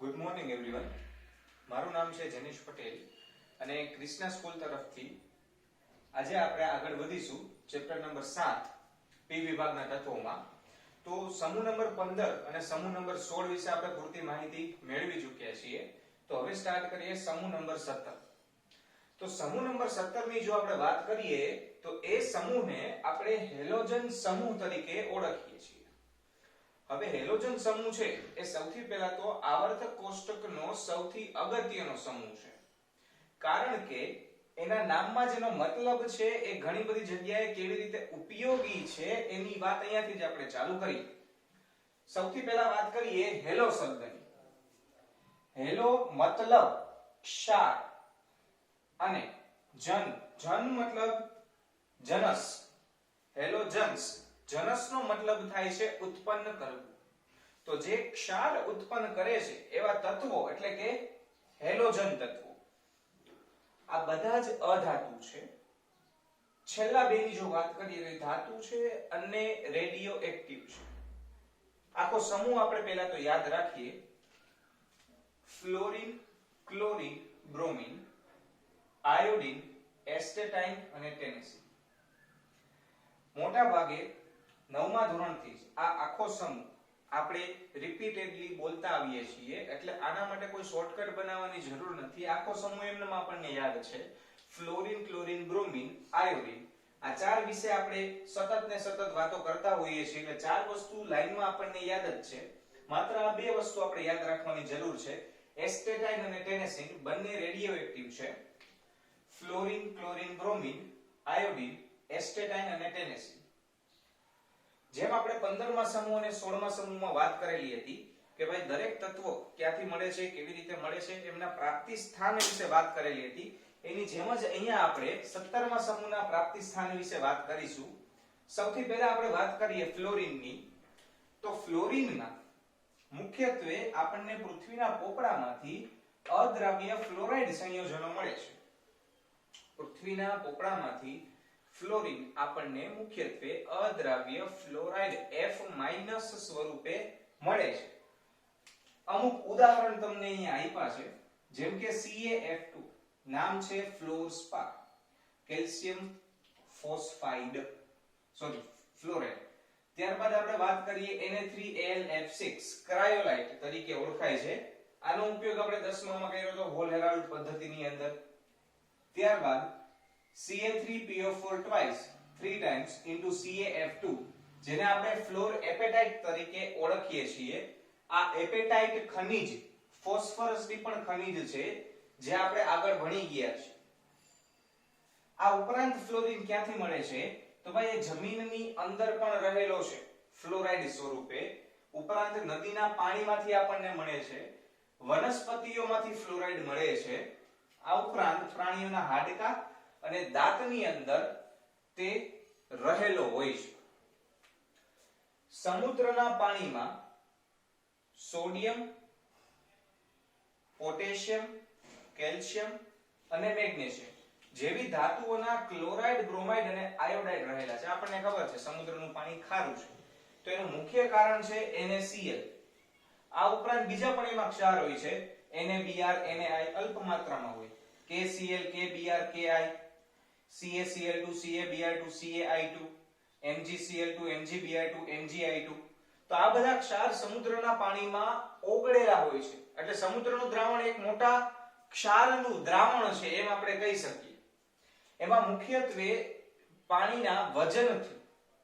Good morning everyone. મારું નામ છે જનેશ પટેલ અને ક્રિષ્ના સ્કૂલ તરફથી આજે આપણે આગળ વધીશું ચેપ્ટર નંબર 7 પી વિભાગના તત્વોમાં. તો સમૂહ નંબર 15 અને સમૂહ નંબર 16 વિશે આપણે પૂરતી માહિતી મેળવી ચૂક્યા છીએ. તો હવે સ્ટાર્ટ કરીએ સમૂહ નંબર 17. તો સમૂહ નંબર 17 ની જો આપણે વાત કરીએ તો એ સમૂહને આપણે હેલોજન સમૂહ તરીકે ઓળખીએ છીએ. હવે હેલોજન સમૂહ છે એ સૌથી પહેલા તો આવર્તક કોષ્ટકનો સૌથી અગત્યનો સમૂહ છે, કારણ કે એના નામમાં જેનો મતલબ છે એ ઘણી બધી જગ્યાએ કેવી રીતે ઉપયોગી છે એની વાત અહીંયાથી જ આપણે ચાલુ કરીએ. સૌથી પહેલા વાત કરીએ હેલો શબ્દની. હેલો મતલબ ક્ષાર અને જન, જન મતલબ જનસ. હેલોજન્સ, જનસનો મતલબ થાય છે ઉત્પન્ન કરવું. તો જે ક્ષાર ઉત્પન્ન કરે છે એવા તત્વો એટલે કે હેલોજન તત્વો. આ બધા જ અધાતુ છે. છેલ્લા બેની જો વાત કરીએ તો ધાતુ છે અને રેડિયો એક્ટિવ છે. આખો સમૂહ આપણે પહેલા તો યાદ રાખીએ. ફ્લોરીન, ક્લોરીન, બ્રોમીન, આયોડીન, એસ્ટેટાઇન અને ટેનેસીન. મોટા ભાગે 9મા ધોરણથી આ આખો સમૂહ આપણે રિપીટેડલી બોલતા આવીએ છીએ, એટલે આના માટે કોઈ શોર્ટકટ બનાવવાની જરૂર નથી. આખો સમૂહ એમનેમ આપણને યાદ છે. Fluorine, chlorine, bromine, iodine. આ ચાર વિશે આપણે સતત ને સતત વાતો કરતા હોઈએ છીએ, એટલે ચાર વસ્તુ લાઈનમાં આપણને યાદ જ છે. માત્ર આ બે વસ્તુ આપણે યાદ રાખવાની જરૂર છે. એસ્ટેટાઇન અને ટેનેસીન બંને રેડિયો એક્ટિવ છે. ફ્લોરીન, ક્લોરીન, બ્રોમીન, આયોડીન, એસ્ટેટાઇન અને ટેનેસીન. જેમ આપણે 15મા સમૂહ અને 16મા સમૂહમાં વાત કરેલી હતી કે ભાઈ દરેક તત્વો ક્યાંથી મળે છે, કેવી રીતે મળે છે, એમના પ્રાપ્તિ સ્થાન વિશે વાત કરેલી હતી. એની જેમ જ અહીંયા આપણે 17મા સમૂહના પ્રાપ્તિ સ્થાન વિશે વાત કરીશું. સૌથી પહેલા આપણે વાત કરીએ ફ્લોરીનની. તો ફ્લોરીનના મુખ્યત્વે આપણને પૃથ્વીના પોપડામાંથી અદ્રાવ્ય ફ્લોરાઇડ સંયોજનો મળે છે. પૃથ્વીના પોપડામાંથી ફ્લોરીન આપણને મુખ્યત્વે અદ્રાવ્ય ફ્લોરાઇડ F- સ્વરૂપે મળે છે. અમુક ઉદાહરણ તમને અહીંયા આપ્યા છે, જેમ કે CaF2 નામ છે ફ્લોરસ્પાર, કેલ્શિયમ ફોસ્ફાઇડ ફ્લોરાઇડ. ત્યારબાદ આપણે વાત કરીએ Na3AlF6 ક્રાયોલાઇટ તરીકે ઓળખાય છે. આનો ઉપયોગ આપણે 10મામાં કર્યો હતો હોલ હેરાલ્ડ પદ્ધતિની અંદર. ત્યારબાદ Cl3PO4 twice 3 times into CaF2 જેને આપણે ફ્લોર એપેટાઇટ તરીકે ઓળખીએ છીએ. આ એપેટાઇટ ખનિજ ફોસ્ફરસની પણ ખનિજ છે, જે આપણે આગળ ભણી ગયા છે. આ ઉપરાંત ફ્લોરીન ક્યાંથી મળે છે તો ભાઈ એ જમીનની અંદર પણ રહેલો છે ફ્લોરાઇડ સ્વરૂપે. ઉપરાંત નદીના પાણીમાંથી આપણને મળે છે. વનસ્પતિઓમાંથી ફ્લોરાઇડ મળે છે. આ ઉપરાંત પ્રાણીઓના હાડકા અને દાંતની અંદર તે રહેલો હોય છે. સમુદ્રના પાણીમાં સોડિયમ, પોટેશિયમ, કેલ્શિયમ અને મેગ્નેશિયમ જેવી ધાતુઓના ક્લોરાઇડ, બ્રોમાઇડ અને આયોડાઇડ રહેલા છે. આપણને ખબર છે સમુદ્રનું પાણી ખારું છે, તો એનું મુખ્ય કારણ છે NaCl. આ ઉપરાંત બીજા પણ એમાં ક્ષાર હોય છે, NaBr, NaI અલ્પ માત્રામાં હોય, KCl, KBr, Ki, CaCl2, CaBr2, CaI2, MgCl2, MgBr2, MgI2. તો આ બધા ક્ષાર સમુદ્રના પાણીમાં ઓગળેલા હોય છે, એટલે સમુદ્રનું દ્રાવણ એક મોટા ક્ષારનું દ્રાવણ છે એમ આપણે કહી શકીએ. એમાં મુખ્યત્વે પાણીના વજનથી,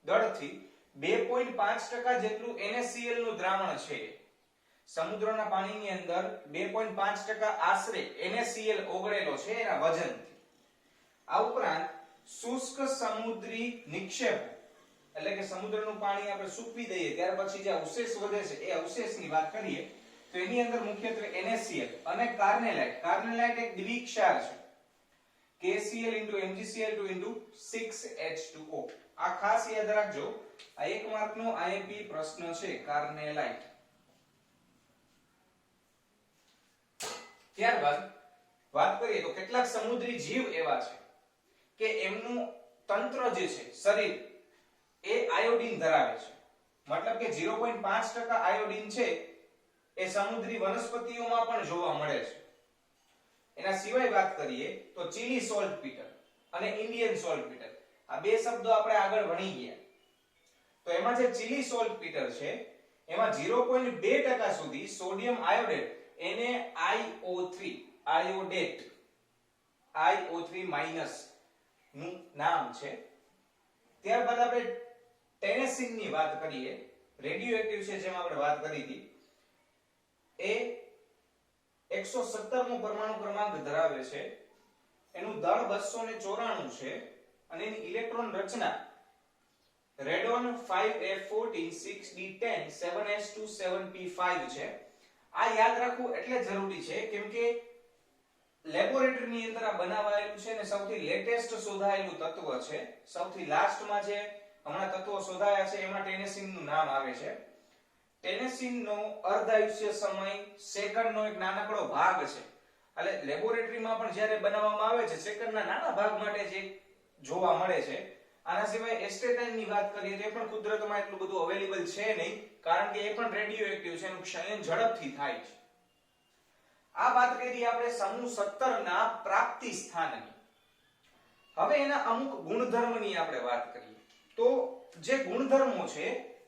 દળથી 2.5% જેટલું NaCl નું દ્રાવણ છે. સમુદ્રના પાણીની અંદર 2.5% આશરે NaCl ઓગળેલો છે એના વજનથી. આ ઉપરાંત શુષ્ક સમુદ્રી નિક્ષેપો એટલે કે સમુદ્રનું પાણી આપણે સૂકવી દઈએ ત્યાર પછી જે અવશેષ વધે છે એ અવશેષની વાત કરીએ તો એની અંદર મુખ્યત્વે NaCl અને કાર્નેલાઇટ. કાર્નેલાઇટ એક દ્વિક્ષાર છે. KCl MgCl2 6H2O. આ ખાસ યાદ રાખજો, આ 1 માર્કનો IMP પ્રશ્ન છે કાર્નેલાઇટ. ત્યારબાદ વાત કરીએ તો કેટલાક સમુદ્રી જીવ એવા છે કે એમનું તંત્ર જે છે, શરીર, એ આયોડીન ધરાવે છે. મતલબ કે 0.5% આયોડીન છે એ સમુદ્રી વનસ્પતિઓમાં પણ જોવા મળે છે. એના સિવાય વાત કરીએ તો ચીલી સોલ્ટપીટર અને ઇન્ડિયન સોલ્ટપીટર, આ બે શબ્દો આપણે આગળ ભણી ગયા. તો એમાં જે ચીલી સોલ્ટપીટર છે એમાં 0.2% સુધી સોડિયમ આયોડેટ NaIO3 આયોડેટ IO3- નું નામ છે. ત્યારબાદ આપણે ટેનેસિન ની વાત કરીએ, રેડિયોએક્ટિવ છે જેમ આપણે વાત કરી હતી, એ 117 મો પરમાણુ ક્રમાંક ધરાવે છે, એનું દળ 294 છે અને એની ઇલેક્ટ્રોન રચના radon 5F14 6D10 7s2 7p5 છે. આ યાદ રાખવું એટલે જરૂરી છે કેમ કે લેબોરેટરી ની અંદર આ બનાવાયેલું છે અને સૌથી લેટેસ્ટ શોધાયેલું તત્વ છે. સૌથી લાસ્ટમાં જે હમણાં તત્વો શોધાયા છે એમાં ટેનેસિન નું નામ આવે છે. ટેનેસિન નો અર્ધાયુષ્ય સમય સેકન્ડનો એક નાનકડો ભાગ છે. એટલે લેબોરેટરીમાં પણ જ્યારે બનાવવામાં આવે છે સેકન્ડના નાના ભાગ માટે જે જોવા મળે છે. આના સિવાય એસ્ટેટાઇન ની વાત કરીએ તો એ પણ કુદરતમાં એટલું બધું અવેલેબલ છે નહીં, કારણ કે એ પણ રેડિયોએક્ટિવ છે, એનું ક્ષયન ઝડપથી થાય છે. આ વાત કરી આપણે સમૂહ 17 ના પ્રાપ્તિ સ્થાનની. હવે એના અમુક ગુણધર્મની આપણે વાત કરીએ. તો જે ગુણધર્મો છે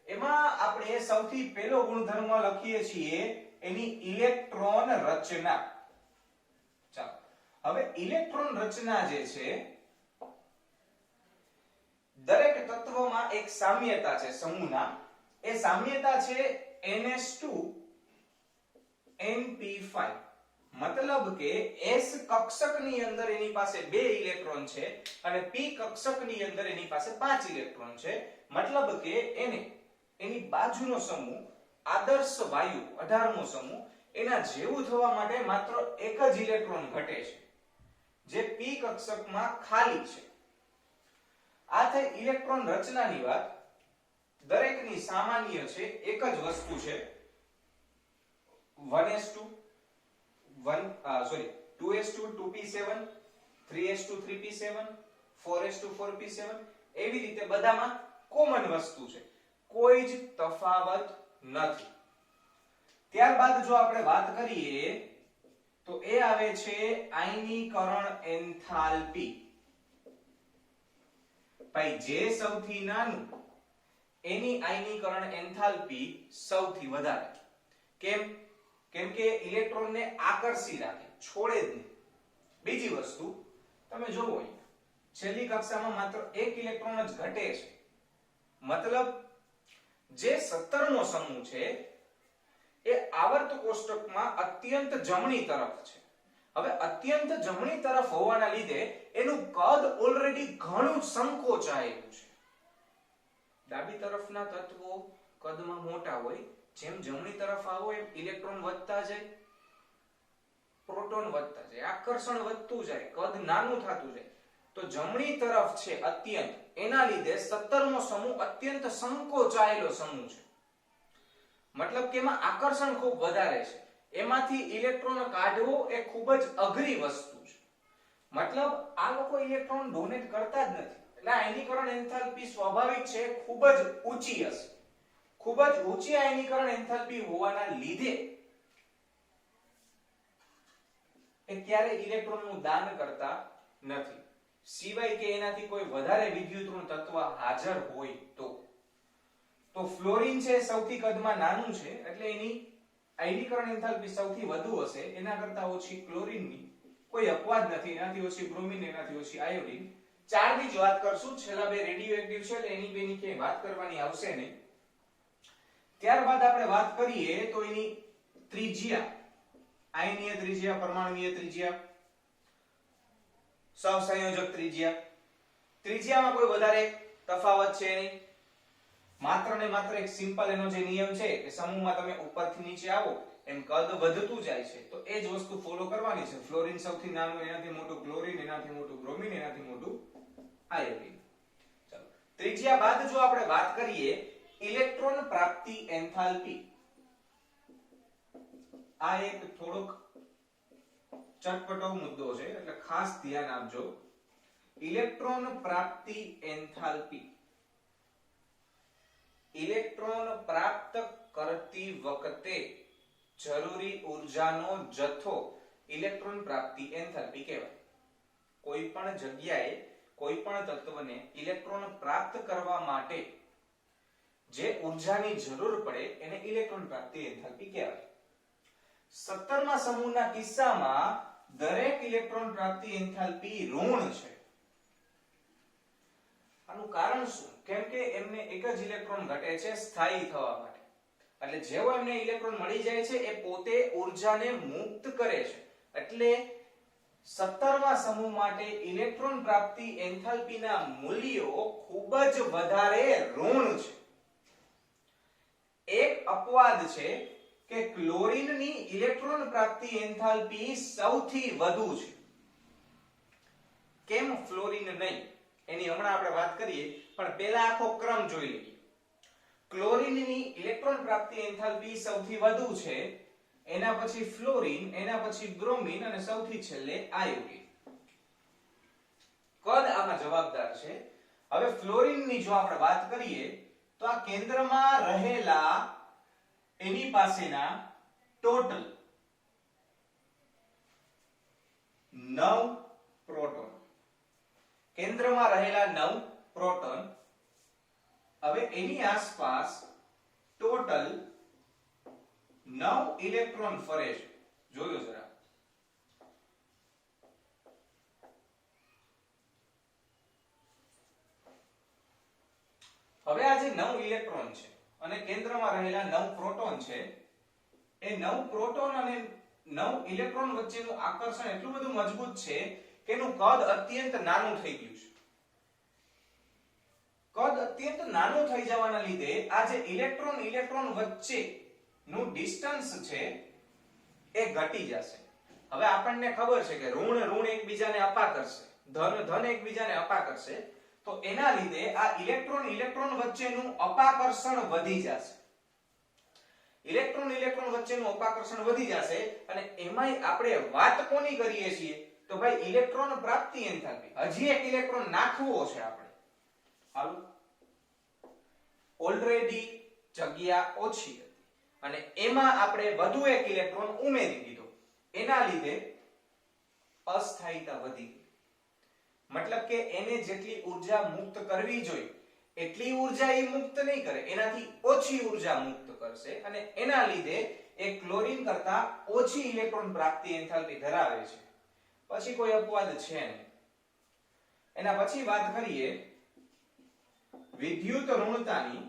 એમાં આપણે સૌથી પહેલો ગુણધર્મ લખીએ છીએ એની ઇલેક્ટ્રોન રચના. ચાલો, હવે ઇલેક્ટ્રોન રચના જે છે, દરેક તત્વમાં એક સામ્યતા છે સમૂહના. એ સામ્યતા છે ns2np5. મતલબ કે s કક્ષકની અંદર એની પાસે 2 ઇલેક્ટ્રોન છે અને p કક્ષકની અંદર એની પાસે 5 ઇલેક્ટ્રોન છે. મતલબ કે એને એની બાજુનો સમૂહ આદર્શ વાયુ 18મો સમૂહ એના જેવું થવા માટે માત્ર એક જ ઇલેક્ટ્રોન ઘટે છે, જે p કક્ષકમાં ખાલી છે. આ થઈ ઇલેક્ટ્રોન રચનાની વાત. દરેકની સામાન્ય છે, એક જ વસ્તુ છે, 2s2 2p7 3s2 3p7 4s2 4p7 એવી રીતે બધામાં કોમન વસ્તુ છે, કોઈ જ તફાવત નથી. ત્યારબાદ જો આપણે વાત કરીએ તો એ આવે છે આયનીકરણ એન્થાલ્પી. ભાઈ જે સૌથી નાનું એની આયનીકરણ એન્થાલ્પી સૌથી વધારે. કેમ? કેમ કે ઇલેક્ટ્રોનને આકર્ષી રાખે, છોડે જ નહીં. બીજી વસ્તુ તમે જોવો, છેલ્લી કક્ષામાં માત્ર એક ઇલેક્ટ્રોન જ ઘટે છે. મતલબ જે 17મો સમૂહ છે એ આવર્ત કોષ્ટકમાં અત્યંત જમણી તરફ છે. હવે અત્યંત જમણી તરફ હોવાના લીધે એનું કદ ઓલરેડી ઘણું સંકોચાયેલું છે. ડાબી તરફના તત્વો કદમાં મોટા હોય, જેમ જમણી તરફ આવો એમ ઇલેક્ટ્રોન વધતા જાય, પ્રોટોન વધતા જાય, આકર્ષણ વધતું જાય, કદ નાનું થતું જાય. તો જમણી તરફ છે અત્યંત, એના લીધે 17મો સમૂહ અત્યંત સંકોચાયેલો સમૂહ છે. મતલબ કે એમાં આકર્ષણ ખૂબ વધારે છે. એમાંથી ઇલેક્ટ્રોન કાઢવો એ ખૂબ જ અઘરી વસ્તુ છે. મતલબ આ લોકો ઇલેક્ટ્રોન ડોનેટ કરતા જ નથી. એટલે આયનીકરણ એન્થાલ્પી સ્વાભાવિક છે ખૂબ જ ઊંચી હશે. ખૂબ જ ઊંચી આયનીકરણ એન્થાલ્પી હોવાના લીધે એ ક્યારે ઇલેક્ટ્રોનનું દાન કરતા નથી, સિવાય કે એનાથી કોઈ વધારે વિદ્યુતઋણ તત્વ હાજર હોય તો. તો ફ્લોરિન છે સૌથી કદમાં નાનું છે, એટલે એની આયનીકરણ એન્થાલ્પી સૌથી વધુ હશે. એના કરતા ઓછી ક્લોરીનની કોઈ અપવાદ નથી. એનાથી ઓછી બ્રોમિન, એનાથી ઓછી આયોડિન. ચારની જ વાત કરશું, છેલ્લા બે રેડિયોએક્ટિવ છે એટલે એની બેની ક્યાંય વાત કરવાની આવશે નહીં. ત્યારબાદ આપણે વાત કરીએ તો એની ત્રિજ્યા, આયનીય ત્રિજ્યા, પરમાણુય ત્રિજ્યા, સહસંયોજક ત્રિજ્યા. ત્રિજ્યામાં કોઈ વધારે તફાવત છે નહીં. માત્ર ને માત્ર એક સિમ્પલ એનો જે નિયમ છે કે સમૂહમાં તમે ઉપરથી નીચે આવો એમ કદ વધતું જાય છે, તો એ જ વસ્તુ ફોલો કરવાની છે. ફ્લોરિન સૌથી નાનું, એનાથી મોટું ક્લોરીન, એનાથી મોટું બ્રોમિન, એનાથી મોટું આયોડિન. ચલો, ત્રિજ્યા બાદ જો આપણે વાત કરીએ ઇલેક્ટ્રોન પ્રાપ્તિ એન્થાલ્પી. આ એક થોડોક ચટપટો મુદ્દો છે એટલે ખાસ ધ્યાન આપજો. ઇલેક્ટ્રોન પ્રાપ્તિ એન્થાલ્પી, ઇલેક્ટ્રોન પ્રાપ્ત કરતી વખતે જરૂરી ઉર્જાનો જથ્થો ઇલેક્ટ્રોન પ્રાપ્તિ એન્થાલ્પી કહેવાય. કોઈ પણ જગ્યાએ કોઈ પણ તત્વને ઇલેક્ટ્રોન પ્રાપ્ત કરવા માટે જે ઉર્જાની જરૂર પડે એને ઇલેક્ટ્રોન પ્રાપ્તિ એન્થાલ્પી કહેવાય. 17મા સમૂહના કિસ્સામાં દરેક ઇલેક્ટ્રોન પ્રાપ્તિ એન્થાલ્પી ઋણ છે. આનું કારણ શું? કેમ કે એમને એક જ ઇલેક્ટ્રોન ઘટે છે સ્થાયી થવા માટે. એટલે જેવો એમને ઇલેક્ટ્રોન મળી જાય છે એ પોતે ઉર્જાને મુક્ત કરે છે. એટલે 17મા સમૂહ માટે ઇલેક્ટ્રોન પ્રાપ્તિ એન્થાલ્પીના મૂલ્યો ખૂબ જ વધારે ઋણ છે. એક અપવાદ છે કે ક્લોરીનની ઇલેક્ટ્રોન પ્રાપ્તિ એન્થાલ્પી સૌથી વધુ છે. કેમ ફ્લોરીન નહીં એની હમણાં આપણે વાત કરીએ, પણ પહેલા આખો ક્રમ જોઈ લઈએ. ક્લોરીનની ઇલેક્ટ્રોન પ્રાપ્તિ એન્થાલ્પી સૌથી વધુ છે, એના પછી ફ્લોરીન, એના પછી બ્રોમીન અને સૌથી છેલ્લે આયોડીન. કદ આમાં જવાબદાર છે. હવે ફ્લોરીનની જો આપણે વાત કરીએ તો આ કેન્દ્રમાં રહેલા એની પાસેના ટોટલ 9 પ્રોટોન, કેન્દ્રમાં રહેલા 9 પ્રોટોન. હવે એની આસપાસ ટોટલ 9 ઇલેક્ટ્રોન ફરે છે. જોયો જરા. હવે આ જે 9 ઇલેક્ટ્રોન છે અને કેન્દ્રમાં રહેલા 9 પ્રોટોન છે, એ 9 પ્રોટોન અને 9 ઇલેક્ટ્રોન વચ્ચેનું આકર્ષણ એટલું બધું મજબૂત છે કે એનું કદ અત્યંત નાનું થઈ ગયું છે. કદ અત્યંત નાનું થઈ જવાના લીધે આ જે ઇલેક્ટ્રોન વચ્ચેનું ડિસ્ટન્સ છે એ ઘટી જશે. હવે આપણને ખબર છે કે ઋણ એકબીજાને અપા કરશે, ધન એકબીજાને અપા કરશે, તો એના લીધે આ ઇલેક્ટ્રોન વચ્ચેનું અપાકર્ષણ વધી જશે. ઇલેક્ટ્રોન વચ્ચેનું અપાકર્ષણ વધી જશે અને એમાંય આપણે વાત કોની કરીએ છીએ તો ભાઈ ઇલેક્ટ્રોન પ્રાપ્તિ એન્થાલ્પી. હજી એક ઇલેક્ટ્રોન નાખવો છે આપણે. હાલો, ઓલરેડી જગ્યા ઓછી હતી અને એમાં આપણે વધુ એક ઇલેક્ટ્રોન ઉમેરી દીધો. એના લીધે અસ્થાયીતા વધી ગઈ. મતલબ કે એને જેટલી ઉર્જા મુક્ત કરવી જોઈએ એટલી ઉર્જા એ મુક્ત નહીં કરે, એનાથી ઓછી ઉર્જા મુક્ત કરશે અને એના લીધે એ ક્લોરીન કરતા ઓછી ઇલેક્ટ્રોન પ્રાપ્તિ એન્થાલ્પી ધરાવે છે. પછી કોઈ અપવાદ છે નહીં. એના પછી વાત કરીએ વિદ્યુત ઋણતાની,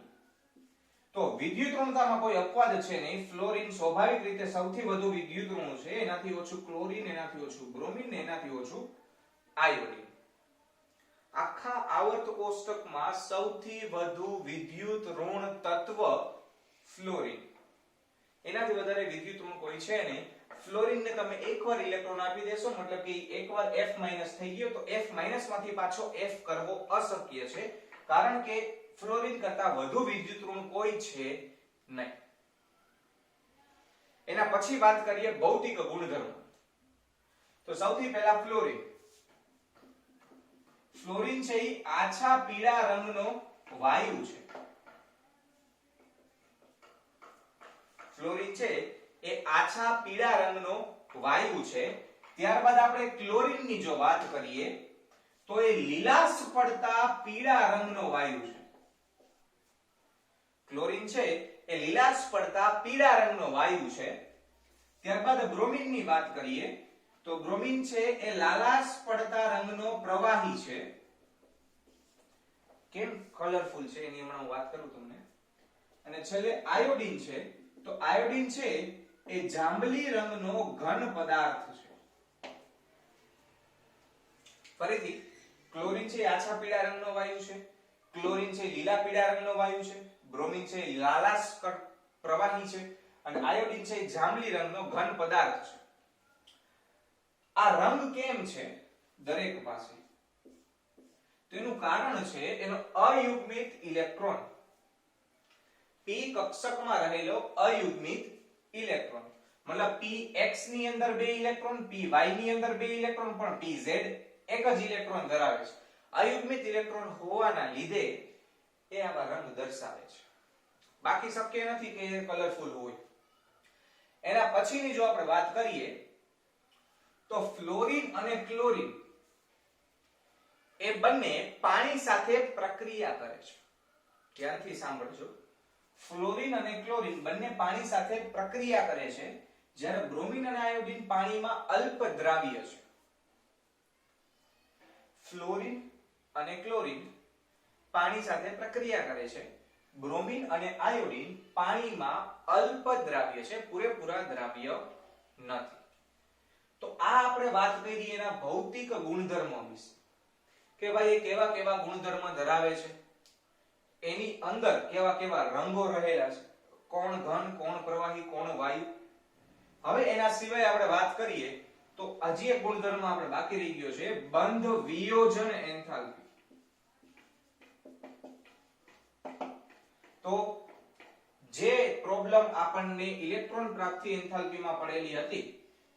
તો વિદ્યુત ઋણતામાં કોઈ અપવાદ છે નહીં. ફ્લોરીન સ્વાભાવિક રીતે સૌથી વધુ વિદ્યુત ઋણ છે, એનાથી ઓછું ક્લોરીન, એનાથી ઓછું બ્રોમીન ને એનાથી ઓછું આયોડીન. આખા આવર્ત કોષ્ટકમાં સૌથી વધુ વિદ્યુત ઋણ તત્વ ફ્લોરીન. એનાથી વધારે વિદ્યુત ઋણ કોઈ છે નહીં. ફ્લોરીનને તમે એકવાર ઇલેક્ટ્રોન આપી દેશો, મતલબ કે એકવાર F- થઈ ગયો તો F- માંથી પાછો F કરવો અશક્ય છે, કારણ કે ફ્લોરીન કરતા વધુ વિદ્યુત ઋણ કોઈ છે નહીં. એના પછી વાત કરીએ ભૌતિક ગુણધર્મ. તો સૌથી પહેલા ફ્લોરીન. ફ્લોરીન છે એ આછા પીળા રંગનો વાયુ છે. ફ્લોરીન છે એ આછા પીળા રંગનો વાયુ છે. ત્યારબાદ આપણે ક્લોરીનની જો વાત કરીએ તો એ લીલાશ પડતા પીળા રંગનો વાયુ છે. ક્લોરીન છે એ લીલાશ પડતા પીળા રંગનો વાયુ છે. ત્યારબાદ બ્રોમીનની વાત કરીએ તો બ્રોમીન છે એ લાલાશ પડતા રંગનો પ્રવાહી છે. કેમ કલરફુલ છે એની હમણાં હું વાત કરું તમને. અને છેલ્લે આયોડીન છે, તો આયોડીન છે એ જાંબલી રંગનો ઘન પદાર્થ છે. ફરીથી ક્લોરીન છે આછા પીળા રંગનો વાયુ છે, ક્લોરીન છે લીલા પીળા રંગનો વાયુ છે, બ્રોમીન છે લાલાશ પ્રવાહી છે અને આયોડીન છે જાંબલી રંગનો ઘન પદાર્થ છે. આ રંગ કેમ છે દરેક પાસે? તેનું કારણ છે એનો અયુગ્મિત ઇલેક્ટ્રોન. p કક્ષકમાં રહેલો અયુગ્મિત ઇલેક્ટ્રોન, મતલબ px ની અંદર બે ઇલેક્ટ્રોન, py ની અંદર બે ઇલેક્ટ્રોન, પણ pz એક જ ઇલેક્ટ્રોન ધરાવે છે. અયુગ્મિત ઇલેક્ટ્રોન હોવાના લીધે એ આવા રંગ દર્શાવે છે. બાકી શક્ય નથી કે કલરફુલ હોય. એના પછીની જો આપણે વાત કરીએ તો ફ્લોરીન અને ક્લોરીન એ બંને પાણી સાથે પ્રક્રિયા કરે છે. ધ્યાનથી સાંભળજો. ફ્લોરીન અને ક્લોરીન બંને પાણી સાથે પ્રક્રિયા કરે છે, જ્યારે બ્રોમિન અને આયોડીન પાણીમાં અલ્પ દ્રાવ્ય છે. ફ્લોરીન અને ક્લોરીન પાણી સાથે પ્રક્રિયા કરે છે, બ્રોમિન અને આયોડીન પાણીમાં અલ્પ દ્રાવ્ય છે, પૂરેપૂરા દ્રાવ્ય નથી. તો આ આપણે વાત કરી એના ભૌતિક ગુણધર્મો વિશે કે ભાઈ એ કેવા કેવા ગુણધર્મ ધરાવે છે, એની અંદર કેવા કેવા રંગો રહેલા છે, કોણ ઘન, કોણ પ્રવાહી, કોણ વાયુ. હવે એના સિવાય આપણે વાત કરીએ તો હજી એક ગુણધર્મ આપણે બાકી રહી ગયો છે, બંધ વિયોજન એન્થાલ્પી. તો જે પ્રોબ્લેમ આપણને ઇલેક્ટ્રોન પ્રાપ્તિ એન્થાલ્પીમાં પડેલી હતી,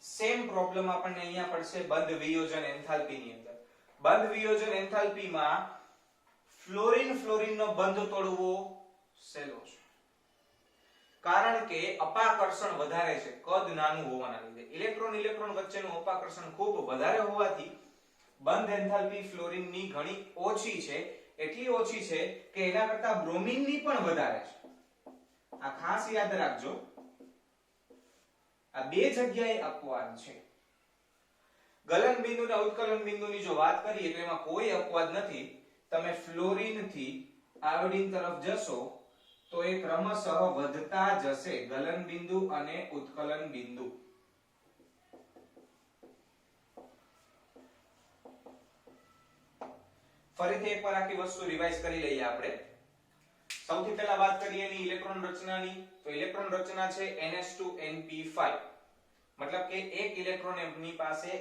સેમ પ્રોબ્લેમ આપણને અહીંયા પડશે બંધ વિયોજન એન્થાલ્પીની અંદર. બંધ વિયોજન એન્થાલ્પીમાં ફ્લોરીનનો બંધ તોડવો સહેલો છે, કારણ કે અપાકર્ષણ વધારે છે, કદ નાનું હોવાના લીધે. ઇલેક્ટ્રોન વચ્ચેનું અપાકર્ષણ ખૂબ વધારે હોવાથી બંધ એન્થાલ્પી ફ્લોરીનની ઘણી ઓછી છે, એટલી ઓછી છે કે એના કરતા બ્રોમિનની પણ વધારે છે. આ ખાસ યાદ રાખજો, આ બે જગ્યાએ અપવાદ છે. ગલન બિંદુ અને ઉત્કલન બિંદુની જો વાત કરીએ તો એમાં કોઈ અપવાદ નથી. તમે ફ્લોરીન થી આયોડીન તરફ જશો તો એ ક્રમશઃ વધતા જશે, ગલન બિંદુ અને ઉત્કલન બિંદુ. ફરીથી એકવાર આખી વસ્તુ રિવાઇઝ કરી લઈએ આપણે. સૌથી પહેલા વાત કરીએ એની ઇલેક્ટ્રોન રચનાની, તો ઇલેક્ટ્રોન રચના છે NH2NP5. મતલબ કે એક ઇલેક્ટ્રોન એમની પાસે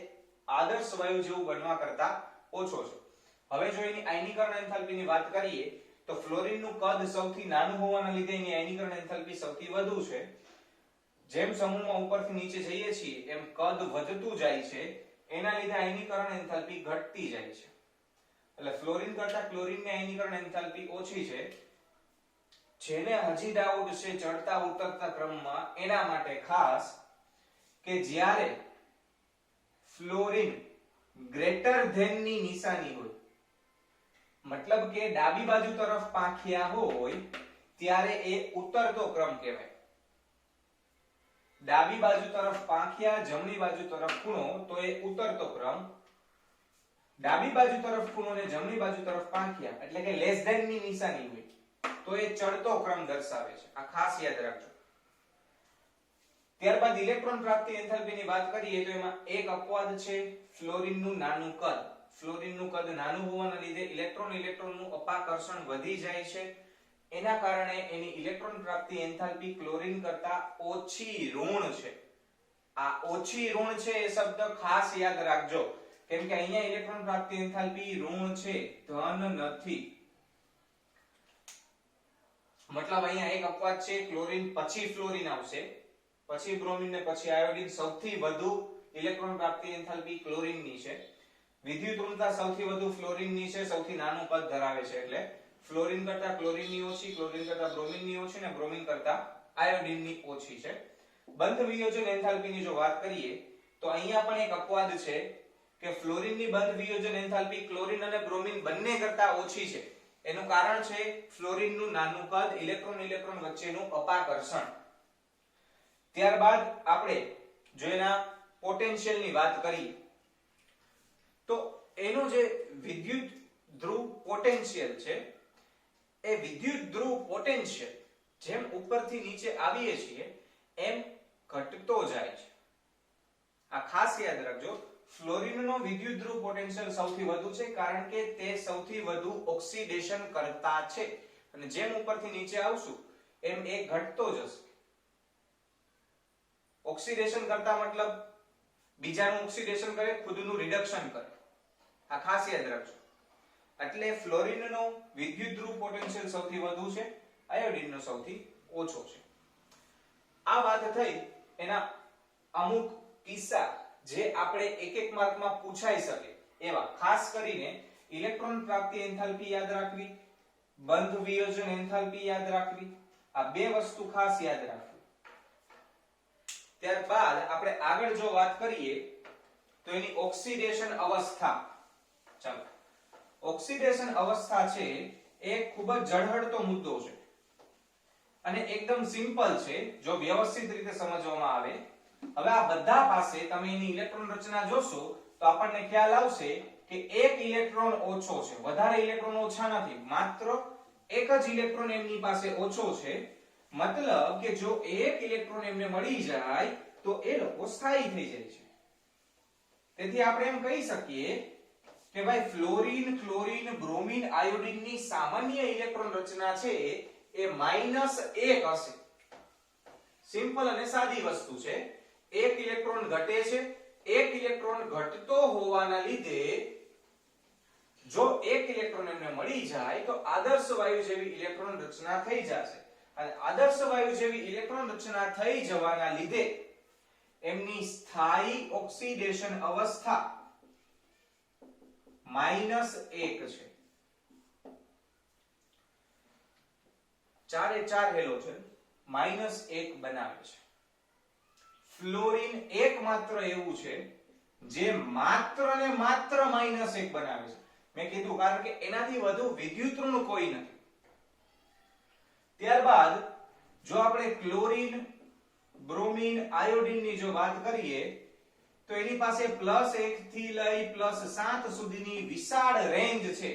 આદર્શ વાયુ જેવું બનવા કરતા ઓછો છે. હવે જો એની આયનીકરણ એન્થાલ્પીની વાત કરીએ તો ફ્લોરીનનું કદ સૌથી નાનું હોવાના લીધે એની આયનીકરણ એન્થાલ્પી સૌથી વધુ છે. જેમ સમૂહમાં ઉપરથી નીચે જઈએ છીએ એમ કદ વધતું જાય છે, એના લીધે આયનીકરણ એન્થાલ્પી ઘટતી જાય છે. એટલે ફ્લોરીન કરતા ક્લોરીનની આયનીકરણ એન્થાલ્પી ઓછી છે. જેને હજી ડાઉટ છે ચડતા ઉતરતા ક્રમમાં, એના માટે ખાસ કે જ્યારે ફ્લોરીન ગ્રેટર ધેન ની નિશાની હોય, મતલબ કે ડાબી બાજુ તરફ પાંખિયા હોય, ત્યારે એ ઉતરતો ક્રમ કહેવાય. ડાબી બાજુ તરફ પાંખિયા, જમણી બાજુ તરફ ખૂણો, તો એ ઉતરતો ક્રમ. ડાબી બાજુ તરફ ખૂણો અને જમણી બાજુ તરફ પાંખિયા એટલે કે લેસ ધેન ની નિશાની હોય તો એ ચડતો ક્રમ દર્શાવે છે. આ ખાસ યાદ રાખજો. ત્યારબાદ ઇલેક્ટ્રોન પ્રાપ્તિ એન્થાલ્પીની વાત કરીએ તો એમાં એક અપવાદ છે, ફ્લોરીનનું નાનું કદ. ફ્લોરીનનું કદ નાનું હોવાના લીધે ઇલેક્ટ્રોનનું અપાકર્ષણ વધી જાય છે. એના કારણે એની ઇલેક્ટ્રોન પ્રાપ્તિ એન્થાલ્પી ક્લોરીન કરતા ઓછી ઋણ છે. આ ઓછી ઋણ છે એ શબ્દ ખાસ યાદ રાખજો, કેમ કે અહીંયા ઇલેક્ટ્રોન પ્રાપ્તિ એન્થાલ્પી ઋણ છે, ધન નથી. મતલબ અહીંયા એક અપવાદ છે, ક્લોરીન પછી ફ્લોરીન આવશે, પછી બ્રોમિન ને પછી આયોડીન. સૌથી વધુ ઇલેક્ટ્રોન પ્રાપ્તિ એન્થાલ્પી ક્લોરીનની છે. વિદ્યુત ઋણતા સૌથી વધુ ફ્લોરીનની છે, સૌથી નાનું કદ ધરાવે છે. એટલે ફ્લોરીન કરતા ક્લોરીનની ઓછી, ક્લોરીન કરતા બ્રોમિનની ઓછી અને બ્રોમિન કરતા આયોડીનની ઓછી છે. બંધ વિયોજન એન્થાલ્પીની જો વાત કરીએ તો અહીંયા પણ એક અપવાદ છે કે ફ્લોરીનની બંધ વિયોજન એન્થાલ્પી ક્લોરીન અને બ્રોમિન બંને કરતા ઓછી છે. એનું કારણ છે ફ્લોરીનનું નાનું કદ, ઇલેક્ટ્રોન વચ્ચેનું અપાકર્ષણ. ત્યારબાદ આપણે જો એના પોટેન્શિયલની વાત કરીએ તો એનો જે વિદ્યુત ધ્રુવ પોટેન્શિયલ છે, એ વિદ્યુત ધ્રુવ પોટેન્શિયલ જેમ ઉપરથી નીચે આવીએ છીએ એમ ઘટતો જાય છે. આ ખાસ યાદ રાખજો. ફ્લોરીનનો વિદ્યુત ધ્રુવ પોટેન્શિયલ સૌથી વધુ છે, કારણ કે તે સૌથી વધુ ઓક્સિડેશન કરતા છે, અને જેમ ઉપરથી નીચે આવશું એમ એ ઘટતો જશે. ઓક્સિડેશન કરતા મતલબ બીજાનું ઓક્સિડેશન કરે, ખુદનું રિડક્શન કરે. આ ખાસ યાદ રાખજો. એટલે ફ્લોરીનનો વિદ્યુત ધ્રુવ પોટેન્શિયલ સૌથી વધુ છે, આયોડીનનો સૌથી ઓછો છે. આ વાત થઈ એના અમુક કિસ્સા જે આપણે એક એક માર્કમાં પૂછાઈ શકે એવા. ખાસ કરીને ઇલેક્ટ્રોન પ્રાપ્તિ એન્થાલ્પી યાદ રાખવી, બંધ વિયોજન એન્થાલ્પી યાદ રાખવી. આ બે વસ્તુ ખાસ યાદ રાખવી. ત્યારબાદ આપણે આગળ જો વાત કરીએ તો એની ઓક્સિડેશન અવસ્થા. ચાલો, ઓક્સિડેશન અવસ્થા છે એ ખૂબ જ ઝળહળતો મુદ્દો છે અને એકદમ સિમ્પલ છે જો વ્યવસ્થિત રીતે સમજવામાં આવે. હવે આ બધા પાસે તમે એની ઇલેક્ટ્રોન રચના જોશો તો આપણને ખ્યાલ આવશે કે એક ઇલેક્ટ્રોન ઓછો છે, વધારે ઇલેક્ટ્રોન ઓછા નથી, માત્ર એક જ ઇલેક્ટ્રોન એમની પાસે ઓછો છે. મતલબ કે જો એક ઇલેક્ટ્રોન એમને મળી જાય તો એ લોકો સ્થાયી થઈ જાય છે. તેથી આપણે એમ કહી શકીએ કે ભાઈ ફ્લોરીન, ક્લોરીન, બ્રોમીન, આયોડીન ની સામાન્ય ઇલેક્ટ્રોન રચના છે એ -1 હશે. સિમ્પલ અને સાદી વસ્તુ છે. એક ઇલેક્ટ્રોન ઘટે છે, એક ઇલેક્ટ્રોન ઘટતો હોવાના લીધે જો એક ઇલેક્ટ્રોન એમને મળી જાય તો આદર્શ વાયુ જેવી ઇલેક્ટ્રોન રચના થઈ જશે અને આદર્શ વાયુ જેવી ઇલેક્ટ્રોન રચના થઈ જવાના લીધે એમની સ્થાયી ઓક્સિડેશન અવસ્થા -1 છે. ચારે ચાર હેલોજન -1 બનાવે છે. ફ્લોરીન એકમાત્ર એવું છે જે માત્ર ને માત્ર -1 બનાવે છે. મેં કીધું કારણ કે એનાથી વધુ વિદ્યુત ઋણ કોઈ નથી. ત્યારબાદ જો આપણે ક્લોરીન, બ્રોમીન, આયોડીન ની જો વાત કરીએ તો એની પાસે +1 થી લઈ +7 સુધીની વિશાળ રેન્જ છે.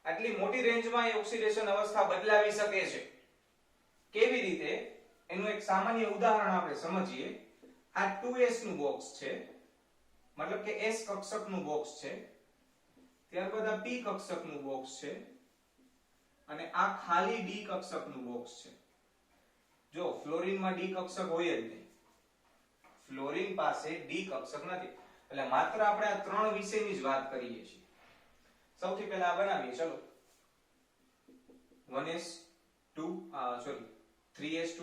આટલી મોટી રેન્જમાં એ ઓક્સિડેશન અવસ્થા બદલાવી શકે છે. કેવી રીતે? એનું એક સામાન્ય ઉદાહરણ આપણે સમજીએ. આ 2s નું બોક્સ છે, મતલબ કે s કક્ષકનું બોક્સ છે. ત્યારબાદ આ p કક્ષકનું બોક્સ છે અને આ ખાલી d કક્ષકનું બોક્સ છે. જો ફ્લોરીનમાં d કક્ષક હોય જ નહીં, ફ્લોરીન પાસે d કક્ષક નથી, એટલે માત્ર આપણે આ ત્રણ વિશેની જ વાત કરીએ છીએ. સૌથી પહેલા આ બનાવીએ. ચલો, 3s2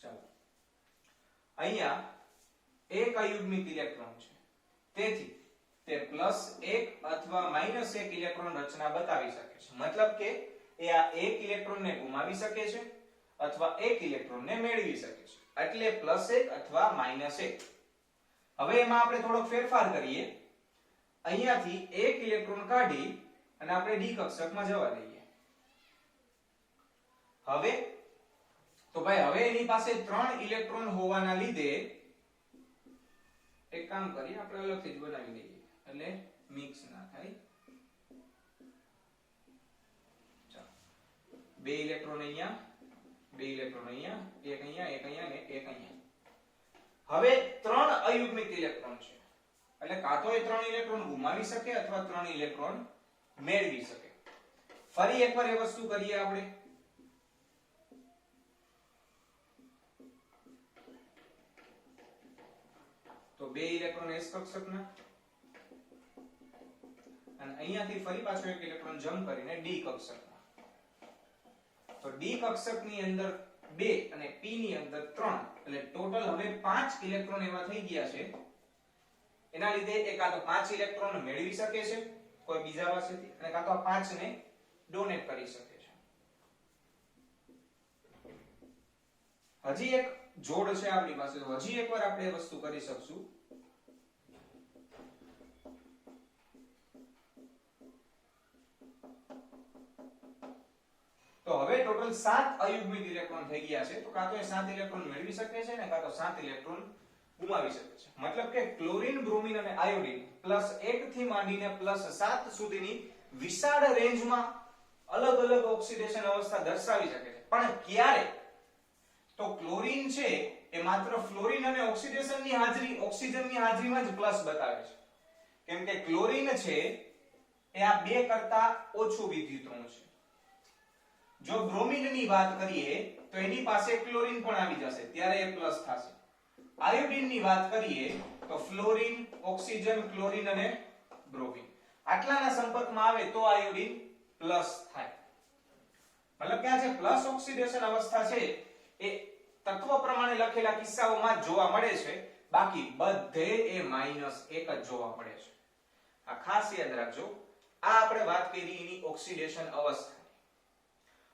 ચાલો, અહીંયા એક અયુગ્મિક ઇલેક્ટ્રોન છે, તેથી તે +1 અથવા -1 ઇલેક્ટ્રોન રચના બતાવી શકે છે. મતલબ કે એ આ એક ઇલેક્ટ્રોનને ગુમાવી શકે છે અથવા એક ઇલેક્ટ્રોનને મેળવી શકે છે, એટલે +1 અથવા -1. હવે એમાં આપણે થોડોક ફેરફાર કરીએ. અહીંયાથી એક ઇલેક્ટ્રોન કાઢી અને આપણે d કક્ષકમાં જવા દઈએ. હવે તો ભાઈ હવે એની પાસે 3 ઇલેક્ટ્રોન હોવાના લીધે એક કામ કરીએ, આપણે અલગથી જ બનાવી દઈએ એટલે મિક્સ ના થાય. ચાલો, 2 ઇલેક્ટ્રોન અહીંયા, 2 ઇલેક્ટ્રોન અહીંયા, એક અહીંયા, એક અહીંયા અને એક અહીંયા. હવે 3 અયુગ્મિક ઇલેક્ટ્રોન છે, એટલે કાં તો એ 3 ઇલેક્ટ્રોન ગુમાવી શકે અથવા 3 ઇલેક્ટ્રોન મેળવી શકે. ફરી એકવાર એ વસ્તુ કરીએ આપણે. તો 2 ઇલેક્ટ્રોન s કક્ષકના અને અહીંયાથી ફરી પાછો એક ઇલેક્ટ્રોન જમ્પ કરીને d કક્ષકમાં. તો d કક્ષકની અંદર 2 અને p ની અંદર 3, એટલે ટોટલ હવે 5 ઇલેક્ટ્રોન એવા થઈ ગયા છે. એના લીધે એ કાં તો 5 ઇલેક્ટ્રોન મેળવી શકે છે કોઈ બીજા પાસેથી અને કાં તો આ 5 ને ડોનેટ કરી શકે છે. હજી એક જોડ છે આપણી પાસે, તો હજી એકવાર આપણે એ વસ્તુ કરી શકશું. તો હવે ટોટલ 7 અયુગ્મિક ઇલેક્ટ્રોન થઈ ગયા છે. તો કાં તો એ 7 ઇલેક્ટ્રોન મેળવી શકે છે ને કાં તો 7 ઇલેક્ટ્રોન ગુમાવી શકે છે. મતલબ કે ક્લોરીન, બ્રોમીન અને આયોડીન +1 થી માંડીને +7 સુધીની વિશાળ રેન્જમાં અલગ અલગ ઓક્સિડેશન અવસ્થા દર્શાવી શકે છે. પણ ક્યારે? તો ક્લોરીન છે એ માત્ર ફ્લોરીન અને ઓક્સિજનની હાજરીમાં જ પ્લસ બતાવે છે. કેમ કે ક્લોરીન છે એ આ 2 કરતા ઓછું વિદ્યુતઋણ છે. જો બ્રોમીનની વાત કરીએ તો એની પાસે ક્લોરીન પણ આવી જશે, ત્યારે એ પ્લસ થશે. આયોડીનની વાત કરીએ તો ફ્લોરીન, ઓક્સિજન, ક્લોરીન અને બ્રોમીન આટલાના સંપર્કમાં આવે તો આયોડીન પ્લસ થાય. મતલબ કે આ જે પ્લસ ઓક્સિડેશન અવસ્થા છે એ તત્વ પ્રમાણે લખેલા કિસ્સાઓમાં જ જોવા મળે છે, બાકી બધે એ -1 જ જોવા મળે છે. આ ખાસ યાદ રાખજો. આ આપણે વાત કરી એની ઓક્સિડેશન અવસ્થા.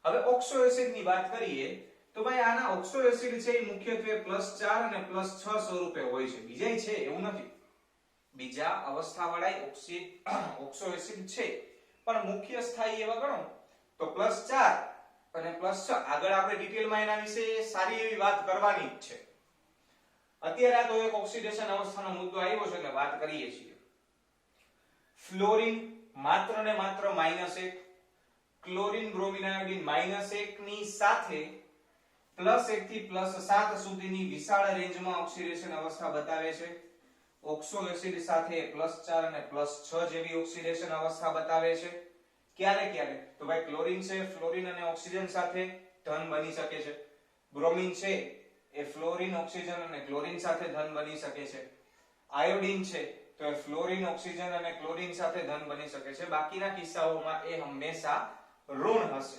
હવે ઓક્સો એસિડ ની વાત કરીએ તો ભાઈ આના ઓક્સો એસિડ છે એ મુખ્યત્વે +4 અને +6 સ્વરૂપે હોય છે. બીજાય છે એવું નથી, બીજા અવસ્થાવાળા ઓક્સો એસિડ છે, પણ મુખ્ય સ્થાયી એવા ગણો તો +4 અને +6. આગળ આપણે ડિટેલમાં એના વિશે સારી એવી વાત કરવાની જ છે. અત્યારે આ તો એક ઓક્સિડેશન અવસ્થાનો મુદ્દો આવ્યો છે એટલે વાત કરીએ છીએ. ફ્લોરીન માત્ર ને માત્ર -1, ક્લોરીન બ્રોમિન આયોડીન -1 ની સાથે +1 થી +7 સુધીની વિશાળ રેન્જમાં ઓક્સિડેશન અવસ્થા બતાવે છે. ઓક્સો એસિડ સાથે +4 અને +6 જેવી ઓક્સિડેશન અવસ્થા બતાવે છે. ક્યારે ક્યારે તો ભાઈ ક્લોરીન છે ફ્લોરીન અને ઓક્સિજન સાથે ધન બની શકે છે. બ્રોમિન છે એ ફ્લોરીન ઓક્સિજન અને ક્લોરીન સાથે ધન બની શકે છે. આયોડીન છે તો એ ફ્લોરીન ઓક્સિજન અને ક્લોરીન સાથે ધન બની શકે છે. બાકીના કિસ્સાઓમાં એ હંમેશા ઋણ હશે.